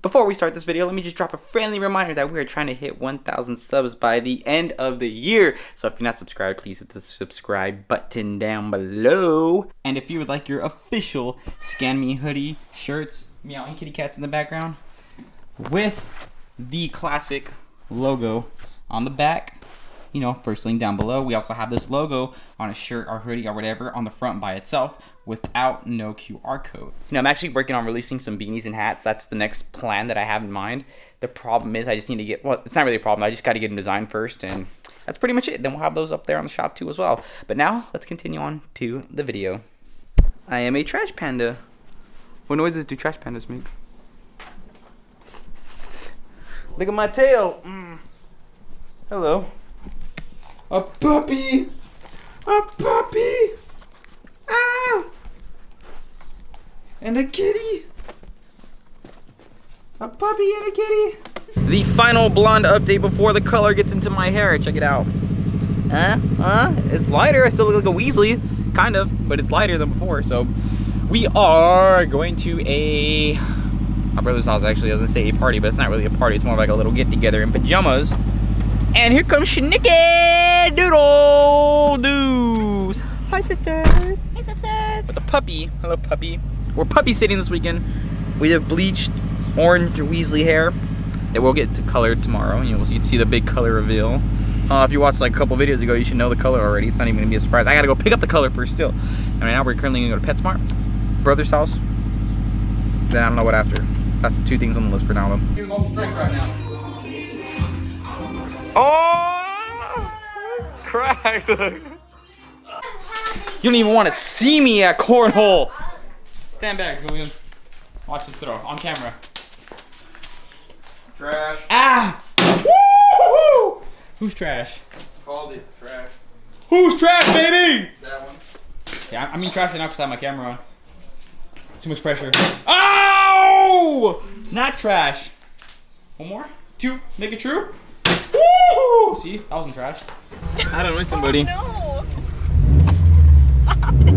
Before we start this video, let me just drop a friendly reminder that we are trying to hit 1,000 subs by the end of the year. So if you're not subscribed, please hit the subscribe button down below. And if you would like your official Scan Me hoodie, shirts, meowing kitty cats in the background, with the classic logo on the back, you know, first link down below. We also have this logo on a shirt or hoodie or whatever on the front by itself without no QR code. You know, I'm actually working on releasing some beanies and hats. That's the next plan that I have in mind. The problem is I just need to get, well, it's not really a problem. I just got to get them designed first, and that's pretty much it. Then we'll have those up there on the shop too as well. But now let's continue on to the video. I am a trash panda. What noises do trash pandas make? Look at my tail. Hello. A puppy! A puppy! Ah! And a kitty! A puppy and a kitty! The final blonde update before the color gets into my hair. Check it out. It's lighter. I still look like a Weasley. Kind of, but it's lighter than before. So, we are going to my brother's house, actually. I was gonna say a party, but it's not really a party. It's more like a little get-together in pajamas. And here comes Snicket Doodle Doos. Hi, sisters. Hey, sisters. With a puppy. Hello, puppy. We're puppy sitting this weekend. We have bleached orange Weasley hair that we'll get to colored tomorrow. You'll see the big color reveal. If you watched like a couple videos ago, you should know the color already. It's not even gonna be a surprise. I gotta go pick up the color first still. And right now we're currently gonna go to PetSmart, brother's house. Then I don't know what after. That's 2 things on the list for now, though. You're going strength right now. Oh! Cracked. You don't even want to see me at cornhole. Stand back, Julian. Watch this throw on camera. Trash. Ah! Woo! Who's trash? Called it trash. Who's trash, baby? That one. Yeah, I mean trash enough to have my camera on. Too much pressure. Oh! Not trash. One more. 2. Make it true. Woo! See, that wasn't trash. I don't know somebody. Oh, no. Stop it.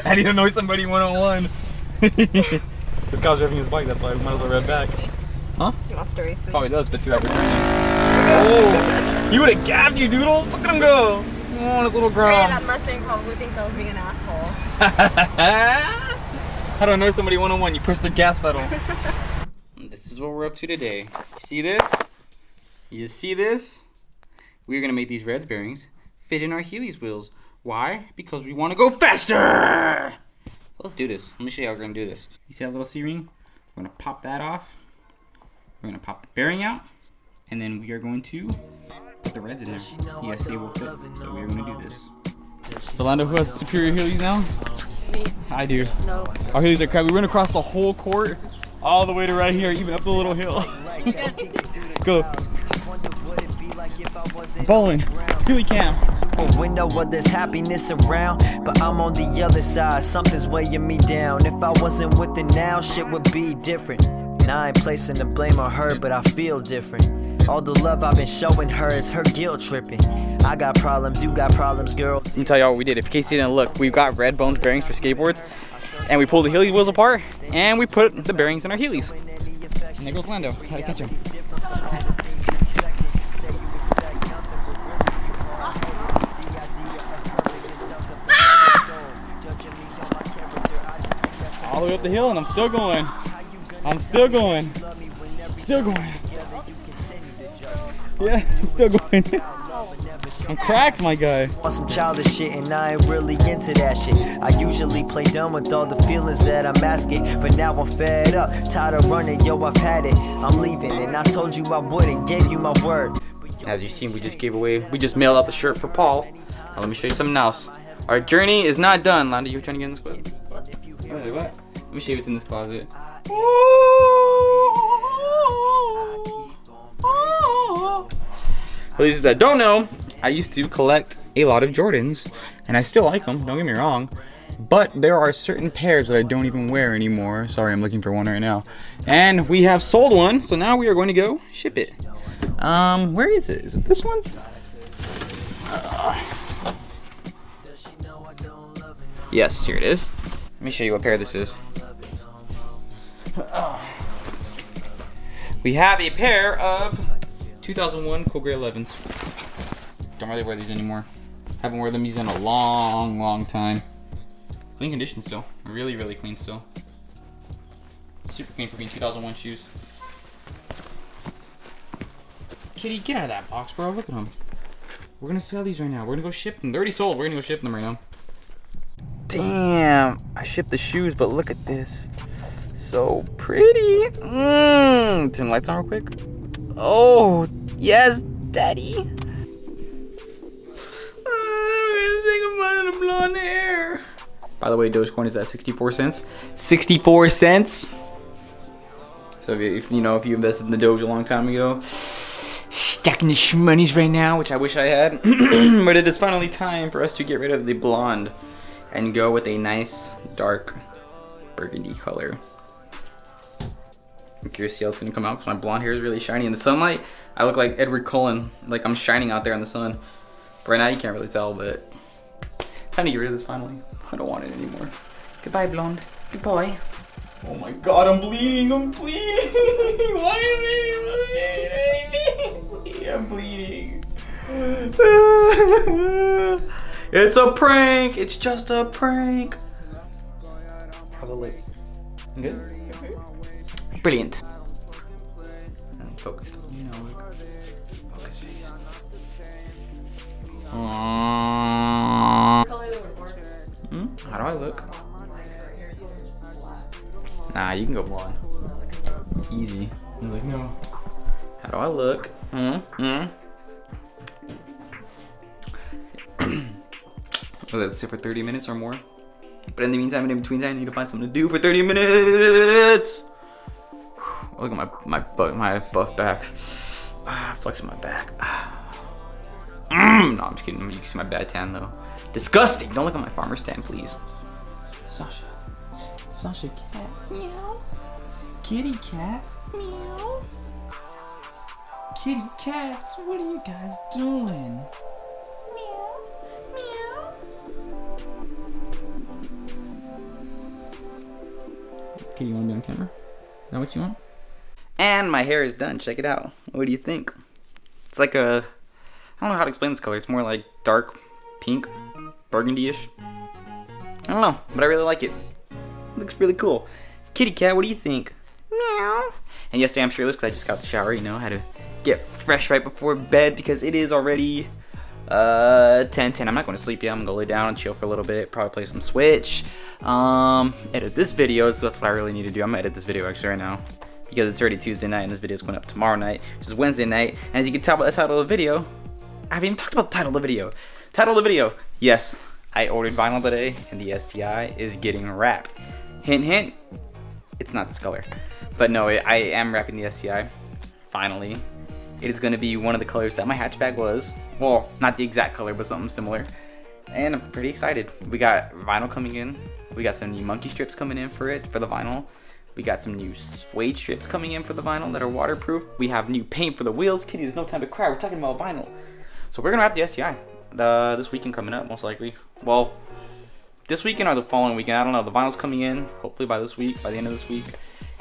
I need to know somebody 101. This guy's driving his bike, that's why we might as well rev back. Huh? He wants to race me. Probably does, but 2 hours. Oh! He would have gapped you, Doodles. Look at him go. Oh, this little girl. Yeah, that Mustang probably thinks I was being an asshole. How do I know somebody 101? You push the gas pedal. This is what we're up to today. You see this? You see this? We're gonna make these Reds bearings fit in our Heelys wheels. Why? Because we want to go faster. So let's do this. Let me show you how we're gonna do this. You see that little C-ring? We're gonna pop that off. We're gonna pop the bearing out, and then we are going to put the Reds in there. Yes, they will fit. So we're gonna do this. So Lando, who has superior Heelys now? Me. I do. No. Our Heelys are crap. We went across the whole court, all the way to right here, even up the little hill. Go. I'm following. Heely cam. Window where there's happiness around, but I'm on the other side. Something's weighing me down. If I wasn't with it now, shit would be different. Now I ain't placing the blame on her, but I feel different. All the love I've been showing her is her guilt tripping. I got problems, you got problems, girl. Let me tell y'all what we did. If in case you didn't look, we've got red bones bearings for skateboards, and we pulled the Heelys wheels apart, and we put the bearings in our Heelys. And there goes Lando. How to catch him. All the way up the hill, and I'm still going. I'm still going. Still going. Yeah, I'm still going. I'm cracked, my guy. Want some childish shit, and I ain't really into that shit. I usually play dumb with all the feelings that I'm asking, but now I'm fed up, tired of running, yo, I've had it. I'm leaving, and I told you I wouldn't, gave you my word. As you've seen, we just mailed out the shirt for Paul. Now let me show you something else. Our journey is not done. Lando, you were trying to get in this closet? What? Let me show you what's in this closet. For those that don't know, I used to collect a lot of Jordans, and I still like them, don't get me wrong, but there are certain pairs that I don't even wear anymore. Sorry, I'm looking for one right now. And we have sold one, so now we are going to go ship it. Where is it? Is it this one? Yes, here it is. Let me show you what pair this is. We have a pair of 2001 Cool Gray 11s. Don't really wear these anymore. Haven't worn them in a long time. Clean condition still. Really, really clean still. Super clean for being 2001 shoes. Kitty, get out of that box, bro. Look at them. We're gonna sell these right now. We're gonna go ship them. They're already sold. We're gonna go ship them right now. Damn. I shipped the shoes, but look at this. So pretty. Turn the lights on real quick. Oh, yes, daddy. I'm blonde hair. By the way, Dogecoin is at 64 cents. 64 cents. So if you invested in the Doge a long time ago, stacking the shmoneys right now, which I wish I had. But it is finally time for us to get rid of the blonde and go with a nice dark burgundy color. I'm curious to see how it's gonna come out because my blonde hair is really shiny in the sunlight. I look like Edward Cullen, like I'm shining out there in the sun. But right now you can't really tell, but time to get rid of this finally. I don't want it anymore. Goodbye, blonde. Goodbye. Oh my god, I'm bleeding. I'm bleeding. Why am I bleeding? I'm bleeding. It's a prank. It's just a prank. How's it look? Good? Brilliant. Focus. Focus face. How do I look? Nah, you can go blonde. Easy. You're like, no. How do I look? Let's sit for 30 minutes or more. But in the meantime, and in between time, I need to find something to do for 30 minutes. Look at my buff back. Flexing my back. No, I'm just kidding. You can see my bad tan though. Disgusting. Don't look at my farmer's tan, please. Sasha. Sasha cat. Meow. Kitty cat. Meow. Kitty cats. What are you guys doing? Meow. Meow. Okay, you want to be on camera? Is that what you want? And my hair is done. Check it out. What do you think? It's like a... I don't know how to explain this color. It's more like dark pink, burgundy-ish. I don't know, but I really like it. It looks really cool. Kitty cat, what do you think? Meow. And yesterday I'm shirtless because I just got the shower, you know. I had to get fresh right before bed because it is already 10:10. I'm not going to sleep yet. I'm going to go lay down and chill for a little bit. Probably play some Switch. Edit this video, so that's what I really need to do. I'm going to edit this video actually right now because it's already Tuesday night and this video is going up tomorrow night, which is Wednesday night. And as you can tell by the title of the video, I haven't even talked about the title of the video. Title of the video. Yes, I ordered vinyl today and the STi is getting wrapped. Hint, hint, it's not this color. But no, I am wrapping the STi, finally. It is gonna be one of the colors that my hatchback was. Well, not the exact color, but something similar. And I'm pretty excited. We got vinyl coming in. We got some new monkey strips coming in for the vinyl. We got some new suede strips coming in for the vinyl that are waterproof. We have new paint for the wheels. Kitty, there's no time to cry. We're talking about vinyl. So we're gonna wrap the STi this weekend coming up, most likely. Well, this weekend or the following weekend, I don't know. The vinyl's coming in hopefully by this week, by the end of this week,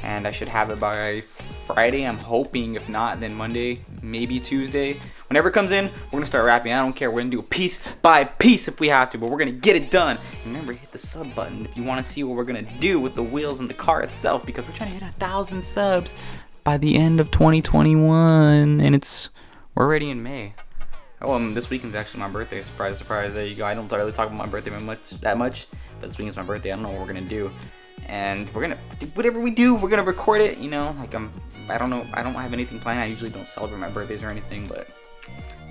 and I should have it by Friday. I'm hoping. If not, then Monday, maybe Tuesday. Whenever it comes in, we're gonna start wrapping. I don't care. We're gonna do a piece by piece if we have to, but we're gonna get it done. And remember, hit the sub button if you want to see what we're gonna do with the wheels and the car itself, because we're trying to hit 1,000 subs by the end of 2021, and we're already in May. Oh, this weekend's actually my birthday. Surprise, surprise. There you go. I don't really talk about my birthday that much, but this weekend's my birthday. I don't know what we're gonna do, and we're gonna do whatever we do. We're gonna record it. You know, like I don't know. I don't have anything planned. I usually don't celebrate my birthdays or anything, but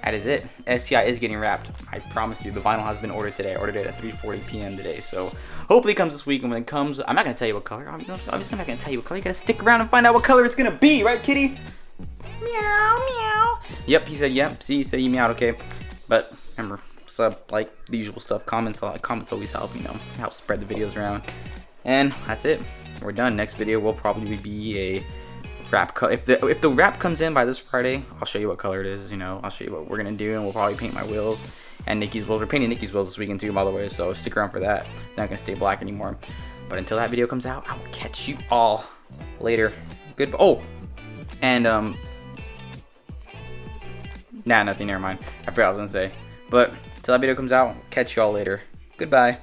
that is it. STi is getting wrapped. I promise you. The vinyl has been ordered today. I ordered it at 3:40 p.m. today, so hopefully it comes this week. And when it comes, I'm not gonna tell you what color. Obviously, I'm not gonna tell you what color. You gotta stick around and find out what color it's gonna be, right, kitty? Meow, meow. Yep, he said yep. See, he said you meowed, okay. But remember, sub, like, the usual stuff. Comments always help, you know, help spread the videos around. And that's it. We're done. Next video will probably be a wrap color. If the wrap comes in by this Friday, I'll show you what color it is, you know. I'll show you what we're gonna do, and we'll probably paint my wheels and Nikki's wheels. We're painting Nikki's wheels this weekend too, by the way, so stick around for that. They're not gonna stay black anymore. But until that video comes out, I will catch you all later. Good. Oh, and nah, nothing. Never mind. I forgot what I was gonna say. But till that video comes out, catch y'all later. Goodbye.